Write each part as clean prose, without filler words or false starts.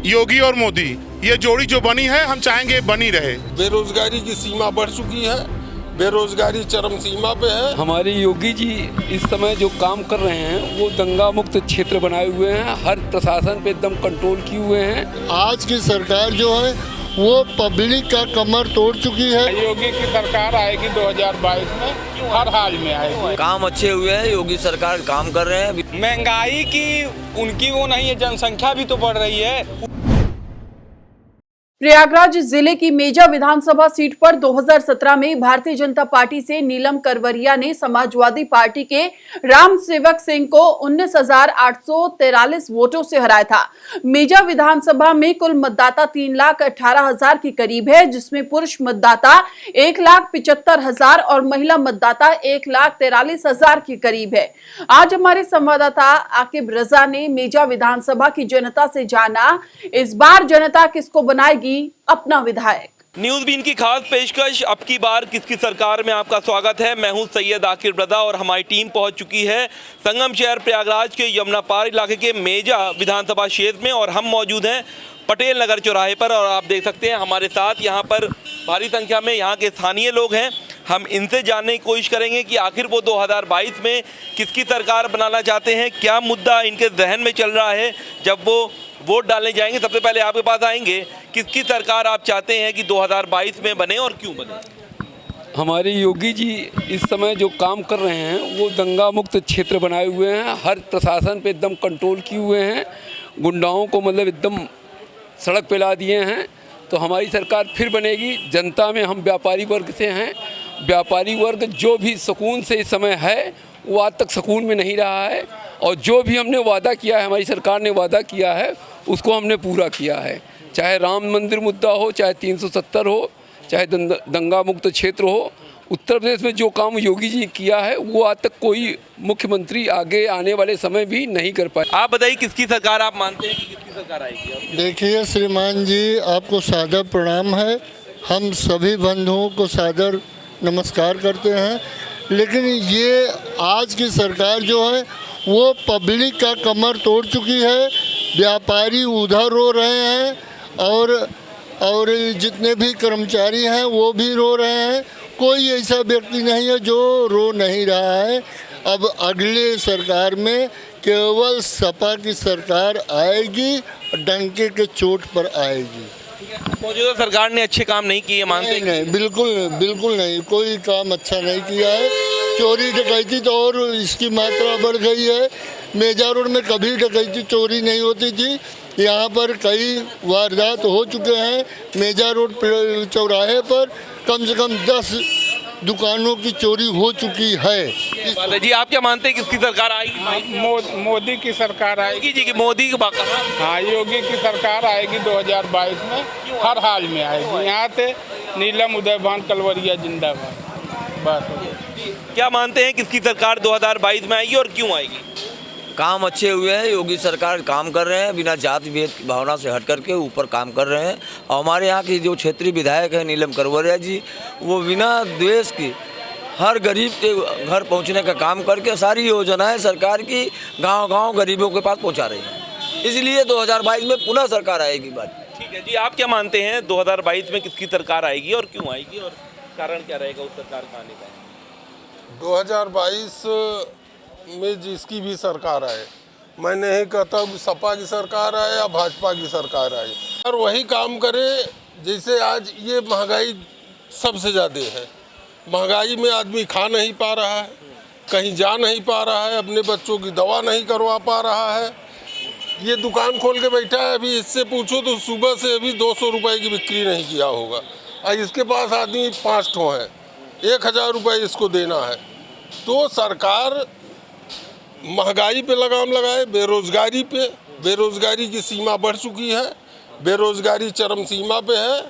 योगी और मोदी, ये जोड़ी जो बनी है हम चाहेंगे बनी रहे। बेरोजगारी की सीमा बढ़ चुकी है, बेरोजगारी चरम सीमा पे है। हमारे योगी जी इस समय जो काम कर रहे हैं वो दंगा मुक्त क्षेत्र बनाए हुए हैं, हर प्रशासन पे एकदम कंट्रोल किए हुए हैं। आज की सरकार जो है वो पब्लिक का कमर तोड़ चुकी है। योगी की सरकार आएगी 2022 में, हर हाल में आएगी। काम अच्छे हुए हैं, योगी सरकार काम कर रहे हैं। महंगाई की उनकी वो नहीं है, जनसंख्या भी तो बढ़ रही है। प्रयागराज जिले की मेजा विधानसभा सीट पर 2017 में भारतीय जनता पार्टी से नीलम करवरिया ने समाजवादी पार्टी के राम सेवक सिंह को 19,843 वोटों से हराया था। मेजा विधानसभा में कुल मतदाता 3,18,000 के करीब है, जिसमें पुरुष मतदाता 1,75,000 और महिला मतदाता 1,43,000 के करीब है। आज हमारे संवाददाता आकिब रजा ने मेजा विधानसभा की जनता से जाना, इस बार जनता किसको बनाएगी अपना विधायक। न्यूज बीन की खास पेशकश अब की बार किसकी सरकार में आपका स्वागत है। मैं हूं सैयद आकिब रजा और हमारी टीम पहुंच चुकी है संगम शहर प्रयागराज के यमुना पार इलाके के मेजा विधानसभा क्षेत्र में और हम मौजूद हैं पटेल नगर चौराहे पर। और आप देख सकते हैं हमारे साथ यहां पर भारी संख्या में यहां के स्थानीय लोग हैं। हम इनसे जानने की कोशिश करेंगे कि आखिर वो 2022 में किसकी सरकार बनाना चाहते हैं, क्या मुद्दा इनके जहन में चल रहा है जब वो वोट डालने जाएंगे। सबसे पहले आपके पास आएंगे, किसकी सरकार आप चाहते हैं कि 2022 में बने और क्यों बने। हमारे योगी जी इस समय जो काम कर रहे हैं वो दंगा मुक्त क्षेत्र बनाए हुए हैं, हर प्रशासन पे एकदम कंट्रोल किए हुए हैं, गुंडाओं को मतलब एकदम सड़क पे ला दिए हैं। तो हमारी सरकार फिर बनेगी। जनता में हम व्यापारी वर्ग से हैं, व्यापारी वर्ग जो भी सुकून से इस समय है वो आज तक सुकून में नहीं रहा है। और जो भी हमने वादा किया है, हमारी सरकार ने वादा किया है, उसको हमने पूरा किया है। चाहे राम मंदिर मुद्दा हो, चाहे 370 हो, चाहे दंगा मुक्त क्षेत्र हो। उत्तर प्रदेश में जो काम योगी जी किया है वो आज तक कोई मुख्यमंत्री आगे आने वाले समय भी नहीं कर पाए। आप बताइए किसकी सरकार आप मानते हैं कि किसकी सरकार आएगी। देखिए श्रीमान जी, आपको सादर प्रणाम है। हम सभी बंधुओं को सादर नमस्कार करते हैं। लेकिन ये आज की सरकार जो है वो पब्लिक का कमर तोड़ चुकी है। व्यापारी उधर रो रहे हैं और जितने भी कर्मचारी हैं वो भी रो रहे हैं। कोई ऐसा व्यक्ति नहीं है जो रो नहीं रहा है। अब अगले सरकार में केवल सपा की सरकार आएगी, डंके के चोट पर आएगी। मौजूदा सरकार ने अच्छे काम नहीं किए मानते हैं? नहीं, बिल्कुल नहीं, कोई काम अच्छा नहीं किया है। चोरी डकैती तो और इसकी मात्रा बढ़ गई है। मेजा रोड में कभी डकैती चोरी नहीं होती थी, यहाँ पर कई वारदात हो चुके हैं। मेजा रोड चौराहे पर कम से कम 10 दुकानों की चोरी हो चुकी है। जी आप क्या मानते हैं किसकी सरकार आएगी? मोदी की सरकार आएगी। योगी जी की, मोदी की बात। हाँ, योगी की सरकार आएगी 2022 में, हर हाल में आएगी। यहाँ से नीलम उदयभान कलवरिया जिंदाबाद। बस क्या मानते हैं किसकी सरकार 2022 में आएगी और क्यों आएगी? काम अच्छे हुए हैं, योगी सरकार काम कर रहे हैं, बिना जाति भेद की भावना से हट करके ऊपर काम कर रहे हैं। और हमारे यहाँ की जो क्षेत्रीय विधायक है नीलम करवरिया जी, वो बिना द्वेष की हर गरीब के घर पहुँचने का काम करके सारी योजनाएं सरकार की गांव-गांव गरीबों के पास पहुँचा रही हैं। इसलिए 2022 में पुनः सरकार आएगी। बात ठीक है जी, आप क्या मानते हैं 2022 में किसकी सरकार आएगी और क्यों आएगी और कारण क्या रहेगा उस सरकार का आने का? 2022 में जिसकी भी सरकार आए, मैं नहीं कहता सपा की सरकार आए या भाजपा की सरकार आए, और वही काम करे। जैसे आज ये महंगाई सबसे ज़्यादा है, महंगाई में आदमी खा नहीं पा रहा है, कहीं जा नहीं पा रहा है, अपने बच्चों की दवा नहीं करवा पा रहा है। ये दुकान खोल के बैठा है, अभी इससे पूछो तो सुबह से अभी 200 रुपये की बिक्री नहीं किया होगा। और इसके पास आदमी 5 ठो है, 1000 रुपये इसको देना है। तो सरकार महंगाई पे लगाम लगाए, बेरोजगारी की सीमा बढ़ चुकी है, बेरोजगारी चरम सीमा पे है,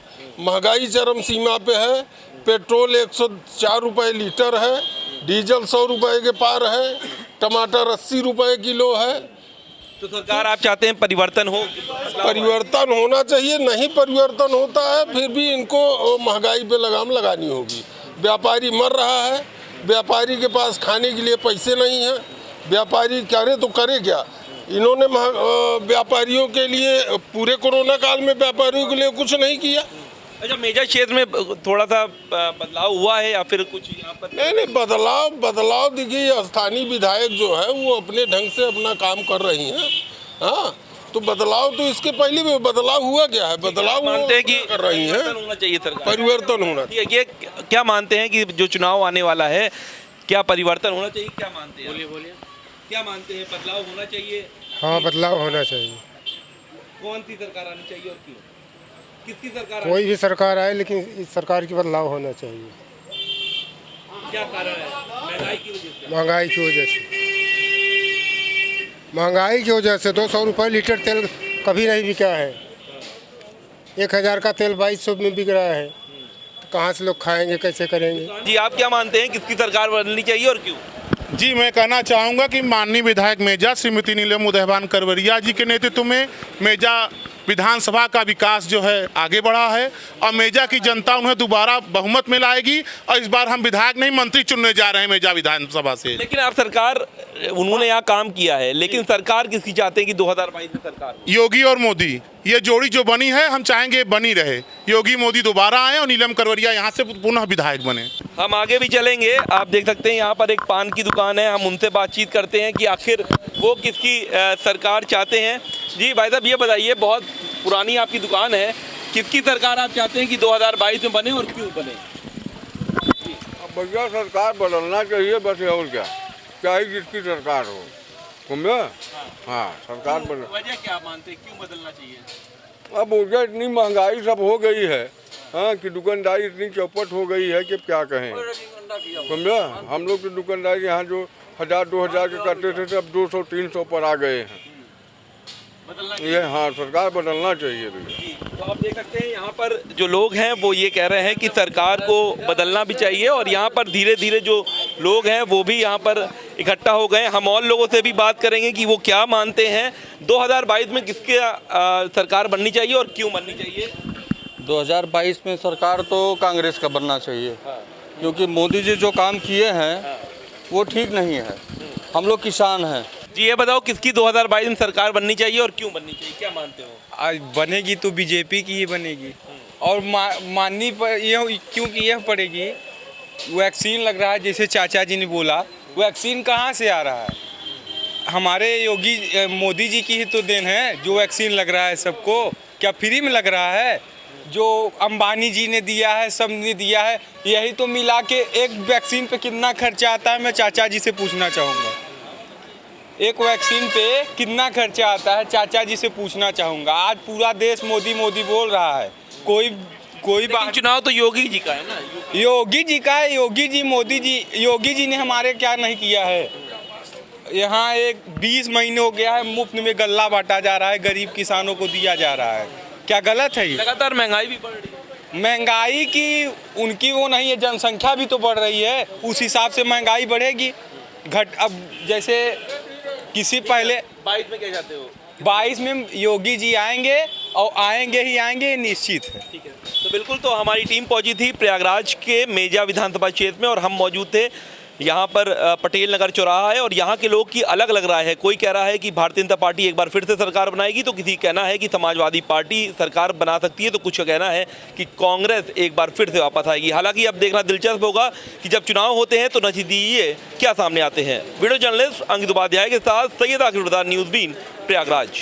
महंगाई चरम सीमा पे है। पेट्रोल 104 रुपये लीटर है, डीजल 100 रुपये के पार है, टमाटर 80 रुपये किलो है। तो सरकार आप चाहते हैं परिवर्तन हो? परिवर्तन होना चाहिए, नहीं परिवर्तन होता है फिर भी इनको महंगाई पे लगाम लगानी होगी। व्यापारी मर रहा है, व्यापारी के पास खाने के लिए पैसे नहीं हैं, व्यापारी करे तो करे क्या। इन्होंने व्यापारियों के लिए पूरे कोरोना काल में व्यापारियों के लिए कुछ नहीं किया। अच्छा, मेजा क्षेत्र में थोड़ा सा बदलाव हुआ है या फिर कुछ यहाँ पर? नहीं, बदलाव देखिए, स्थानीय विधायक जो है वो अपने ढंग से अपना काम कर रही हैं। हाँ, तो बदलाव तो इसके पहले भी बदलाव हुआ क्या है, बदलाव मानते हैं कि कर रही हैं, परिवर्तन होना चाहिए सरकार, परिवर्तन होना चाहिए। ये क्या मानते हैं कि जो चुनाव आने वाला है क्या परिवर्तन होना चाहिए, क्या मानते हैं? बोलिए क्या मानते हैं, बदलाव होना चाहिए? हाँ, बदलाव होना चाहिए। कौन सी सरकार आनी चाहिए और क्यों? किसकी सरकार? कोई भी सरकार आए, लेकिन इस सरकार की बदलाव होना चाहिए। क्या कारण है? महंगाई की वजह से? महंगाई की वजह से, महंगाई की वजह से 200 रुपये लीटर तेल कभी नहीं बिका है। 1000 का तेल 2200 में बिक रहा है, तो कहाँ से लोग खाएंगे, कैसे करेंगे? जी, आप क्या मानते हैं किसकी सरकार बननी चाहिए और क्यों? जी, मैं कहना चाहूँगा कि माननीय विधायक मेजा श्रीमती नीलम उदयभान करवरिया जी के नेतृत्व में मेजा विधानसभा का विकास जो है आगे बढ़ा है और मेजा की जनता उन्हें दोबारा बहुमत में लाएगी और इस बार हम विधायक नहीं मंत्री चुनने जा रहे हैं मेजा विधानसभा से। लेकिन आप सरकार, उन्होंने यहाँ काम किया है, लेकिन सरकार किसकी चाहते हैं कि 2022 में सरकार? योगी और मोदी, ये जोड़ी जो बनी है हम चाहेंगे बनी रहे। योगी मोदी दोबारा आए और नीलम करवरिया यहाँ से पुनः विधायक बने। हम आगे भी चलेंगे। आप देख सकते हैं यहाँ पर एक पान की दुकान है, हम उनसे बातचीत करते हैं कि आखिर वो किसकी सरकार चाहते हैं। जी भाई साहब, ये बताइए, बहुत पुरानी आपकी दुकान है, किसकी सरकार आप चाहते हैं कि 2022 में बने और क्यों बने? भैया, सरकार बदलना चाहिए बस, और क्या चाहे जिसकी सरकार हो, समझे? हाँ, सरकार बदल। वजह क्या मानते हैं, क्यों बदलना चाहिए? अब वजह इतनी महंगाई सब हो गई है, हाँ, कि दुकानदारी इतनी चौपट हो गई है कि क्या कहें, समझे? हम लोग की दुकानदारी यहाँ जो 1000-2000 के करते थे, अब 200-300 पर आ गए हैं। ये हाँ, सरकार बदलना चाहिए भैया। तो आप देख सकते हैं यहाँ पर जो लोग हैं वो ये कह रहे हैं कि सरकार को बदलना भी चाहिए और यहाँ पर धीरे धीरे जो लोग हैं वो भी यहाँ पर इकट्ठा हो गए। हम और लोगों से भी बात करेंगे कि वो क्या मानते हैं 2022 में किसके सरकार बननी चाहिए और क्यों बननी चाहिए। 2022 में सरकार तो कांग्रेस का बनना चाहिए, क्योंकि मोदी जी जो काम किए हैं वो ठीक नहीं है। हम लोग किसान हैं। जी, ये बताओ किसकी 2022 में सरकार बननी चाहिए और क्यों बननी चाहिए, क्या मानते हो? आज बनेगी तो बीजेपी की ही बनेगी और माननी पर ये क्योंकि यह पड़ेगी, वैक्सीन लग रहा है, जैसे चाचा जी ने बोला, वैक्सीन कहाँ से आ रहा है? हमारे योगी मोदी जी की ही तो देन है जो वैक्सीन लग रहा है सबको। क्या फ्री में लग रहा है? जो अंबानी जी ने दिया है, सब ने दिया है, यही तो मिला के एक वैक्सीन पे कितना खर्चा आता है, मैं चाचा जी से पूछना चाहूँगा। एक वैक्सीन पे कितना खर्चा आता है, चाचा जी से पूछना चाहूँगा। आज पूरा देश मोदी मोदी बोल रहा है, कोई बात। चुनाव तो योगी जी का है ना, योगी जी का है, योगी जी मोदी जी, योगी जी ने हमारे क्या नहीं किया है। यहाँ एक 20 महीने हो गया है, मुफ्त में गल्ला बांटा जा रहा है, गरीब किसानों को दिया जा रहा है। क्या गलत है ये? लगातार महंगाई भी बढ़ रही है। महंगाई की उनकी वो नहीं है, जनसंख्या भी तो बढ़ रही है, उस हिसाब से महंगाई बढ़ेगी। अब जैसे किसी पहले 22 में क्या चाहते हो? 22 में योगी जी आएंगे और आएंगे ही आएंगे, निश्चित है। ठीक है, तो बिल्कुल, तो हमारी टीम पहुंची थी प्रयागराज के मेजा विधानसभा क्षेत्र में और हम मौजूद थे यहाँ पर पटेल नगर चौराहा है और यहाँ के लोग की अलग अलग राय है। कोई कह रहा है कि भारतीय जनता पार्टी एक बार फिर से सरकार बनाएगी, तो किसी कहना है कि समाजवादी पार्टी सरकार बना सकती है, तो कुछ का कहना है कि कांग्रेस एक बार फिर से वापस आएगी। हालांकि अब देखना दिलचस्प होगा कि जब चुनाव होते हैं तो नतीजे क्या सामने आते हैं। वीडियो जर्नलिस्ट अंकित उपाध्याय के साथ सैयद आकिब रज़ा, न्यूज़ बीन, प्रयागराज।